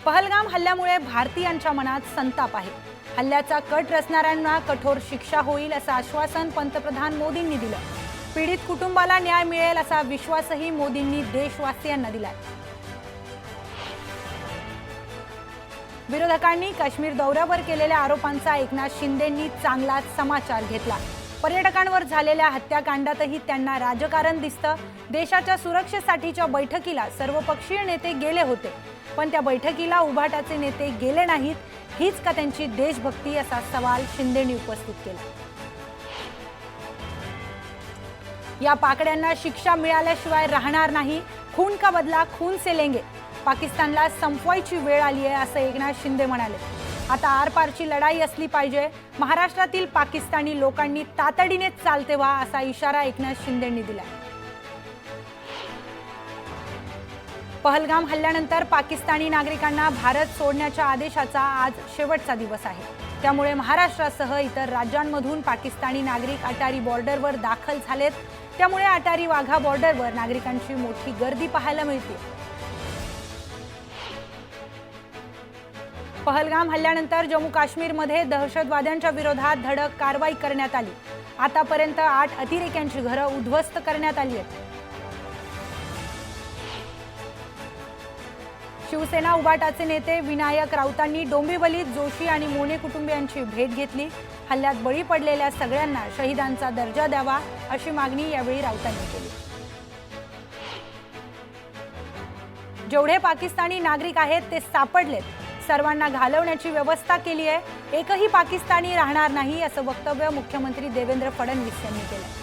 पहलगाम हल्ल्यामुळे भारतीयांच्या मनात संताप आहे। हल्ल्याचा कट रचणाऱ्यांना कठोर शिक्षा होईल असं आश्वासन पंतप्रधान मोदींनी दिलं। पीडित कुटुंबाला न्याय मिळेल असा विश्वासही मोदींनी देशवासियांना दिलाय। विरोधकांनी काश्मीर दौऱ्यावर केलेल्या आरोपांचा एकनाथ शिंदेंनी चांगलाच समाचार घेतला। पर्यटकांवर झालेल्या हत्याकांडातही त्यांना राजकारण दिसतं। देशाच्या सुरक्षेसाठीच्या बैठकीला सर्वपक्षीय नेते गेले होते, पण त्या बैठकीला उभाटाचे नेते गेले नाहीत। हीच का त्यांची देशभक्ती असा सवाल शिंदेंनी उपस्थित केला। या पाकड्यांना शिक्षा मिळाल्याशिवाय राहणार नाही। खून का बदला खून से लेंगे। पाकिस्तानला संपवायची वेळ आली आहे असं एकनाथ शिंदे म्हणाले। आता आरपारची लढाई असली पाहिजे। महाराष्ट्रातील पाकिस्तानी लोकांनी तातडीने चालते व्हा असा इशारा एकनाथ शिंदेंनी दिला। पहलगाम हल्ल्यानंतर पाकिस्तानी नागरिकांना भारत सोडण्याच्या आदेशाचा आज शेवटचा दिवस आहे। त्यामुळे महाराष्ट्रासह इतर राज्यांमधून पाकिस्तानी नागरिक अटारी बॉर्डरवर दाखल झालेत। त्यामुळे अटारी वाघा बॉर्डरवर नागरिकांची मोठी गर्दी पाहायला मिळते। पहलगाम हल्ल्यानंतर जम्मू काश्मीरमध्ये दहशतवाद्यांच्या विरोधात धडक कारवाई करण्यात आली। आतापर्यंत 8 अतिरेक्यांची घरं उद्ध्वस्त करण्यात आली आहेत। शिवसेना उभाटाचे नेते विनायक राऊतांनी डोंबिवलीत जोशी आणि मोने कुटुंबियांची भेट घेतली। हल्ल्यात बळी पडलेल्या सगळ्यांना शहीदांचा दर्जा द्यावा अशी मागणी यावेळी राऊतांनी केली। जेवढे पाकिस्तानी नागरिक आहेत ते सापडलेत, सर्वांना घालवण्याची व्यवस्था केली आहे। एकही पाकिस्तानी राहणार नाही असं वक्तव्य मुख्यमंत्री देवेंद्र फडणवीस यांनी केलं।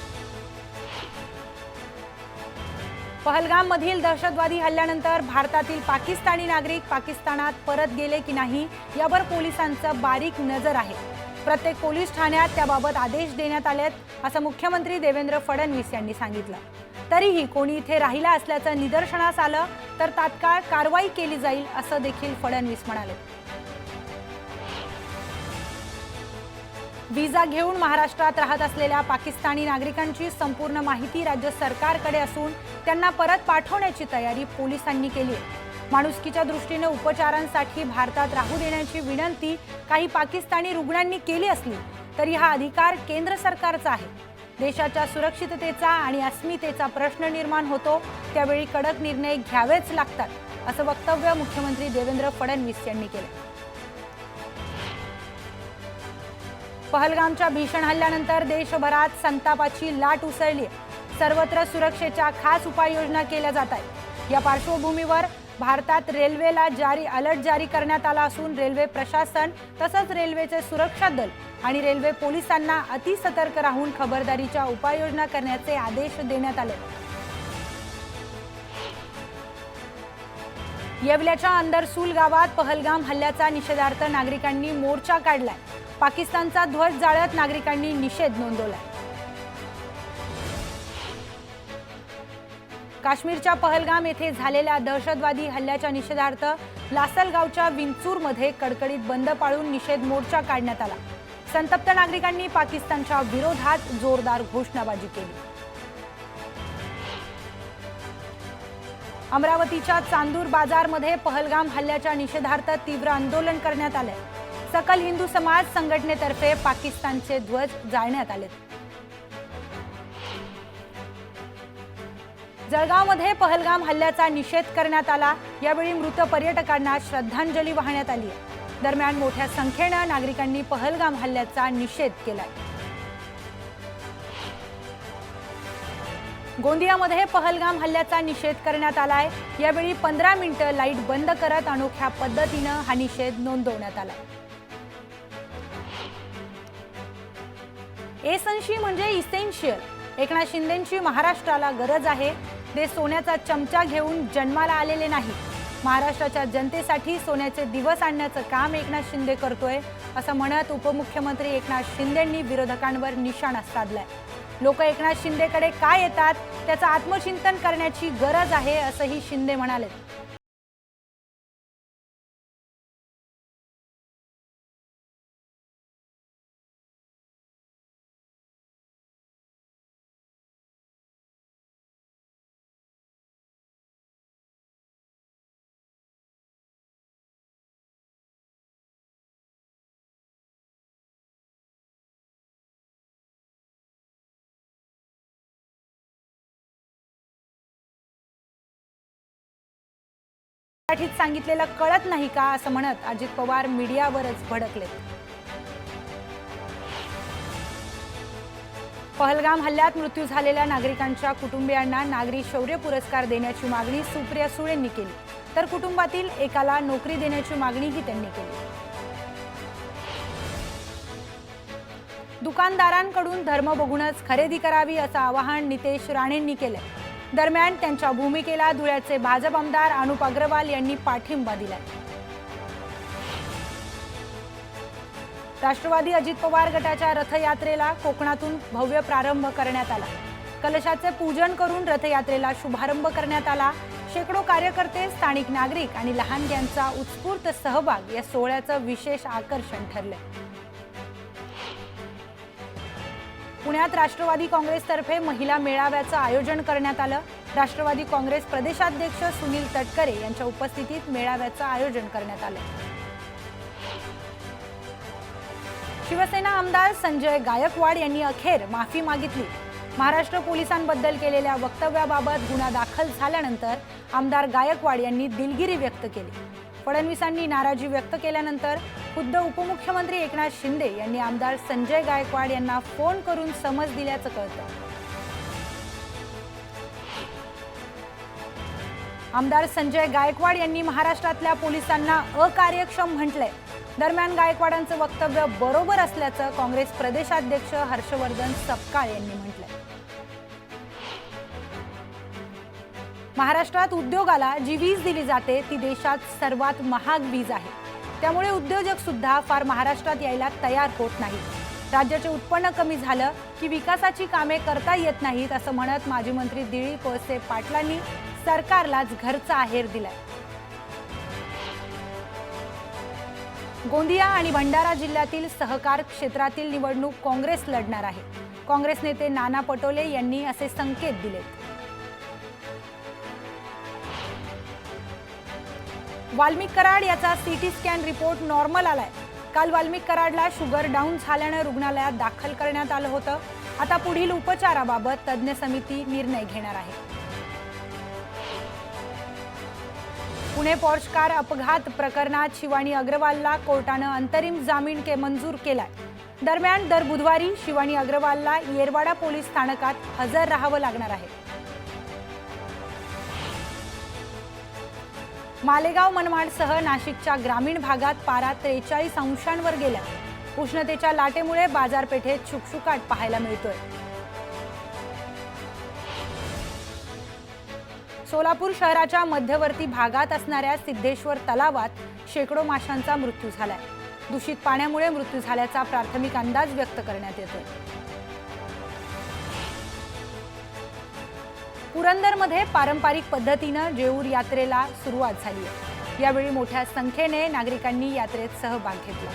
पहलगाममधील दहशतवादी हल्ल्यानंतर भारतातील पाकिस्तानी नागरिक पाकिस्तानात परत गेले की नाही यावर पोलिसांचं बारीक नजर आहे। प्रत्येक पोलीस ठाण्यात त्याबाबत आदेश देण्यात आलेत असं मुख्यमंत्री देवेंद्र फडणवीस यांनी सांगितलं। तरीही कोणी इथे राहिला असल्याचं निदर्शनास आलं तर तात्काळ कारवाई केली जाईल असं देखील फडणवीस म्हणाले। व्हिसा घेऊन महाराष्ट्रात राहत असलेल्या पाकिस्तानी नागरिकांची संपूर्ण माहिती राज्य सरकारकडे असून त्यांना परत पाठवण्याची तयारी पोलिसांनी केली आहे। माणुसकीच्या दृष्टीने उपचारांसाठी भारतात राहू देण्याची विनंती काही पाकिस्तानी रुग्णांनी केली असली तरी हा अधिकार केंद्र सरकारचा आहे। देशाच्या सुरक्षिततेचा आणि अस्मितेचा प्रश्न निर्माण होतो, त्यावेळी कडक निर्णय घ्यावेच लागतात असं वक्तव्य मुख्यमंत्री देवेंद्र फडणवीस यांनी केलं। पहलगामच्या भीषण हल्ल्यानंतर देशभरात संतापाची लाट उसळली आहे। सर्वत्र सुरक्षेच्या खास उपाययोजना केल्या जात आहेत। या पार्श्वभूमीवर भारतात रेल्वेला अलर्ट जारी करण्यात आला असून रेल्वे प्रशासन तसंच रेल्वेचे सुरक्षा दल आणि रेल्वे पोलिसांना अतिसतर्क राहून खबरदारीच्या उपाययोजना करण्याचे आदेश देण्यात आले। येवल्याच्या अंदरसूल गावात पहलगाम हल्ल्याचा निषेधार्थ नागरिकांनी मोर्चा काढलाय। पाकिस्तानचा ध्वज जाळत नागरिकांनी निषेध नोंदवलाय। काश्मीरच्या पहलगाम येथे झालेल्या दहशतवादी हल्ल्याच्या निषेधार्थ लासलगावच्या विंचूरमध्ये कडकडीत बंद पाळून निषेध मोर्चा काढण्यात आला। संतप्त नागरिकांनी पाकिस्तानच्या विरोधात जोरदार घोषणाबाजी केली। अमरावतीच्या चांदूर बाजारमध्ये पहलगाम हल्ल्याच्या निषेधार्थ तीव्र आंदोलन करण्यात आले। सकल हिंदू समाज संघटनेतर्फे पाकिस्तानचे ध्वज जाळण्यात आले। जळगावमध्ये पहलगाम हल्ल्याचा निषेध करण्यात आला। यावेळी मृत पर्यटकांना श्रद्धांजली वाहण्यात आली आहे। दरम्यान मोठ्या संख्येने नागरिकांनी पहलगाम हल्ल्याचा निषेध केलाय। गोंदियामध्ये पहलगाम हल्ल्याचा निषेध करण्यात आलाय। यावेळी 15 मिनिटं लाईट बंद करत अनोख्या पद्धतीने हा निषेध नोंदवण्यात आला। एसन्शी म्हणजे इसेन्शियल। एकनाथ शिंदेंची महाराष्ट्राला गरज आहे। ते सोन्याचा चमचा घेऊन जन्माला आलेले नाही। महाराष्ट्राच्या जनतेसाठी सोन्याचे दिवस आणण्याचं काम एकनाथ शिंदे करतोय असं म्हणत उपमुख्यमंत्री एकनाथ शिंदेंनी विरोधकांवर निशाणा साधलाय। लोक एकनाथ शिंदेकडे का येतात त्याचं आत्मचिंतन करण्याची गरज आहे असंही शिंदे म्हणाले। मराठीत सांगितलेलं कळत नाही का असं म्हणत अजित पवार मीडियावरच भडकले। पहलगाम हल्ल्यात मृत्यू झालेल्या नागरिकांच्या कुटुंबियांना नागरी शौर्य पुरस्कार देण्याची मागणी सुप्रिया सुळेंनी केली, तर कुटुंबातील एकाला नोकरी देण्याची मागणीही त्यांनी केली। दुकानदारांकडून धर्म बघूनच खरेदी करावी असं आवाहन नितेश राणेंनी केलं। दरम्यान त्यांच्या भूमिकेला धुळ्याचे भाजप आमदार अनुप अग्रवाल यांनी पाठिंबा दिलाय। राष्ट्रवादी अजित पवार गटाच्या रथयात्रेला कोकणातून भव्य प्रारंभ करण्यात आला। कलशाचे पूजन करून रथयात्रेला शुभारंभ करण्यात आला। शेकडो कार्यकर्ते, स्थानिक नागरिक आणि लहानग्यांचा उत्स्फूर्त सहभाग या सोहळ्याचं विशेष आकर्षण ठरले। पुण्यात राष्ट्रवादी काँग्रेसतर्फे महिला मेळाव्याचं आयोजन करण्यात आलं। राष्ट्रवादी काँग्रेस प्रदेशाध्यक्ष सुनील तटकरे यांच्या उपस्थितीत मेळाव्याचं आयोजन करण्यात आलं। शिवसेना आमदार संजय गायकवाड यांनी अखेर माफी मागितली। महाराष्ट्र पोलिसांबद्दल केलेल्या वक्तव्याबाबत गुन्हा दाखल झाल्यानंतर आमदार गायकवाड यांनी दिलगिरी व्यक्त केली। फडणवीसांनी नाराजी व्यक्त केल्यानंतर खुद्द उपमुख्यमंत्री एकनाथ शिंदे यांनी आमदार संजय गायकवाड यांना फोन करून समज दिल्याचं कळतं। आमदार संजय गायकवाड यांनी महाराष्ट्रातल्या पोलिसांना अकार्यक्षम म्हटलंय। दरम्यान गायकवाडांचं वक्तव्य बरोबर असल्याचं काँग्रेस प्रदेशाध्यक्ष हर्षवर्धन सपकाळ यांनी म्हटलंय। महाराष्ट्रात उद्योगाला जी वीज दिली जाते ती देशात सर्वात महाग वीज आहे, त्यामुळे उद्योजक सुद्धा फार महाराष्ट्रात यायला तयार होत नाहीत। राज्याचे उत्पन्न कमी झालं की विकासाची कामे करता येत नाहीत असं म्हणत माजी मंत्री दिलीप वळसे पाटलांनी सरकारलाच घरचा आहेर दिलाय। गोंदिया आणि भंडारा जिल्ह्यातील सहकार क्षेत्रातील निवडणूक काँग्रेस लढणार आहे। काँग्रेस नेते नाना पटोले यांनी असे संकेत दिलेत। वाल्मिक कराड याचा सीटी स्कॅन रिपोर्ट नॉर्मल आलाय। काल वाल्मिक कराडला शुगर डाऊन झाल्याने रुग्णालयात दाखल करण्यात आलं होतं। आता पुढील उपचाराबाबत तज्ञ समिती निर्णय घेणार आहे। पुणे पॉर्श कार अपघात प्रकरणात शिवानी अग्रवालला कोर्टानं अंतरिम जामीन मंजूर केलाय। दरम्यान दर बुधवारी शिवानी अग्रवालला येरवाडा पोलीस स्थानकात हजर राहावं लागणार आहे। मालेगाव मनमाडसह नाशिकच्या ग्रामीण भागात पारा 43 अंशांवर गेला। उष्णतेच्या लाटेमुळे बाजारपेठेत शुकशुकाट पाहायला मिळतोय। सोलापूर शहराच्या मध्यवर्ती भागात असणाऱ्या सिद्धेश्वर तलावात शेकडो माशांचा मृत्यू झालाय। दूषित पाण्यामुळे मृत्यू झाल्याचा प्राथमिक अंदाज व्यक्त करण्यात येतोय। पुरंदरमध्ये पारंपरिक पद्धतीनं जेऊर यात्रेला सुरुवात झाली आहे। यावेळी मोठ्या संख्येने नागरिकांनी यात्रेत सहभाग घेतला।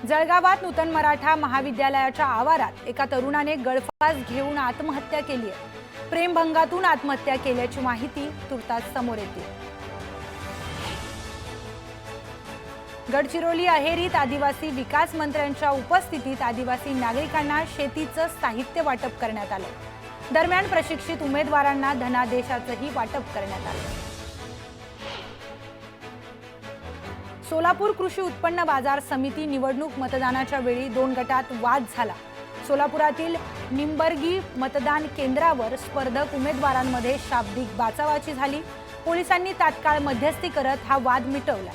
जळगावात नूतन मराठा महाविद्यालयाच्या आवारात एका तरुणाने गळफास घेऊन आत्महत्या केली आहे। प्रेमभंगातून आत्महत्या केल्याची माहिती तुर्तास समोर येते। गडचिरोली अहेरीत आदिवासी विकास मंत्र्यांच्या उपस्थितीत आदिवासी नागरिकांना शेतीचं साहित्य वाटप करण्यात आलं। दरम्यान प्रशिक्षित उमेदवारांना धनादेशाचंही वाटप करण्यात आलं। सोलापूर कृषी उत्पन्न बाजार समिती निवडणूक मतदानाच्या वेळी 2 गटात वाद झाला। सोलापुरातील निंबर्गी मतदान केंद्रावर स्पर्धक उमेदवारांमध्ये शाब्दिक बाचाबाची झाली। पोलिसांनी तात्काळ मध्यस्थी करत हा वाद मिटवला।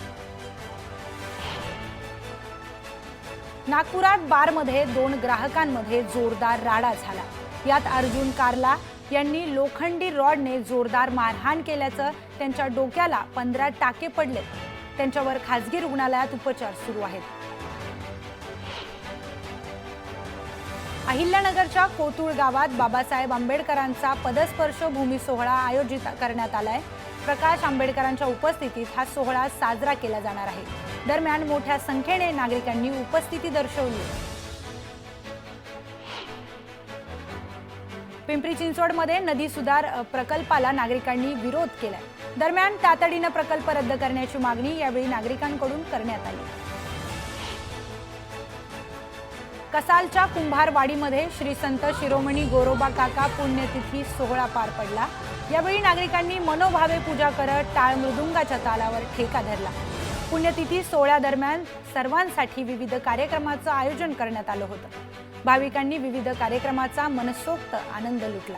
नागपुरात बारमध्ये 2 ग्राहकांमध्ये जोरदार राडा झाला। यात अर्जुन कारला यांनी लोखंडी रॉडने जोरदार मारहाण केल्याचं, त्यांच्या डोक्याला 15 टाके पडले। त्यांच्यावर खासगी रुग्णालयात उपचार सुरू आहेत। अहिल्यानगरच्या कोतुळ गावात बाबासाहेब आंबेडकरांचा पदस्पर्श भूमी सोहळा आयोजित करण्यात आलाय। प्रकाश आंबेडकरांच्या उपस्थितीत हा सोहळा साजरा केला जाणार आहे। दरम्यान मोठ्या संख्येने नागरिकांनी उपस्थिती दर्शवली। पिंपरी चिंचवडमध्ये नदी सुधार प्रकल्पाला नागरिकांनी विरोध केलाय। दरम्यान तातडीने प्रकल्प रद्द करण्याची मागणी यावेळी नागरिकांकडून करण्यात आली। कसालच्या कुंभारवाडीमध्ये श्री संत शिरोमणी गोरोबा काका पुण्यतिथी सोहळा पार पडला। यावेळी नागरिकांनी मनोभावे पूजा करत टाळ मृदुंगाच्या तालावर ठेका धरला। पुण्यतिथी सोहळ्यादरम्यान सर्वांसाठी विविध कार्यक्रमाचं आयोजन करण्यात आलं होतं। भाविकांनी विविध कार्यक्रमाचा मनसोक्त आनंद लुटला।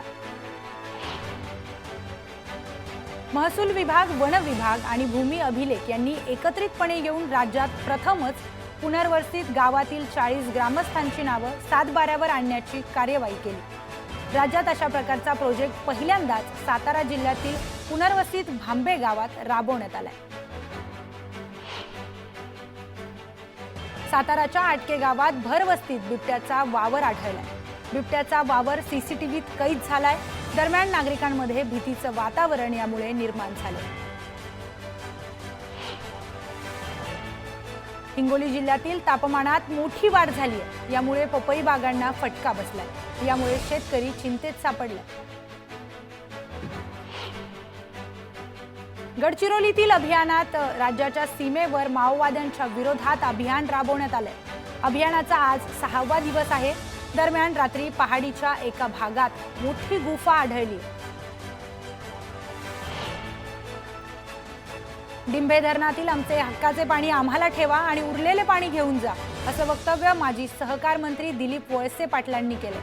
महसूल विभाग, वन विभाग आणि भूमी अभिलेख यांनी एकत्रितपणे येऊन राज्यात प्रथमच पुनर्वसित गावातील 40 ग्रामस्थांची नावं 7/12 आणण्याची कार्यवाही केली। राज्यात अशा प्रकारचा प्रोजेक्ट पहिल्यांदाच सातारा जिल्ह्यातील पुनर्वसित भांबे गावात राबवण्यात आलाय। साताराच्या आटके गावात भरवस्तीत बिबट्याचा वावर आढळलाय। बिबट्याचा वावर सीसीटीव्हीत कैद झालाय। दरम्यान नागरिकांमध्ये भीतीचं वातावरण यामुळे निर्माण झाले। हिंगोली जिल्ह्यातील तापमानात मोठी वाढ झाली आहे। यामुळे पपई बागांना फटका बसलाय। यामुळे शेतकरी चिंतेत सापडले। गडचिरोलीतील अभियानात राज्याच्या सीमेवर माओवाद्यांच्या विरोधात अभियान राबवण्यात आले। अभियानाचा आज 6वा दिवस आहे। दरम्यान रात्री पहाडीच्या एका भागात मोठी गुफा आढळली। डिंभे धरणातील आमचे हक्काचे पाणी आम्हाला ठेवा आणि उरलेले पाणी घेऊन जा, असं वक्तव्य माजी सहकार मंत्री दिलीप वळसे पाटलांनी केले।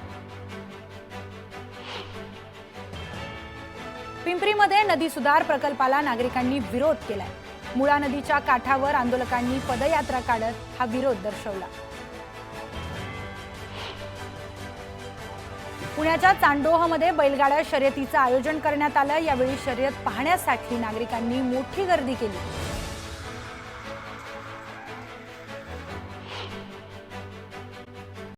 पिंपरीमध्ये नदी सुधार प्रकल्पाला नागरिकांनी विरोध केलाय। मुळा नदीच्या काठावर आंदोलकांनी पदयात्रा काढत हा विरोध दर्शवला। पुण्याच्या चांडोहमध्ये बैलगाड्या शर्यतीचं आयोजन करण्यात आलं। यावेळी शर्यत पाहण्यासाठी नागरिकांनी मोठी गर्दी केली।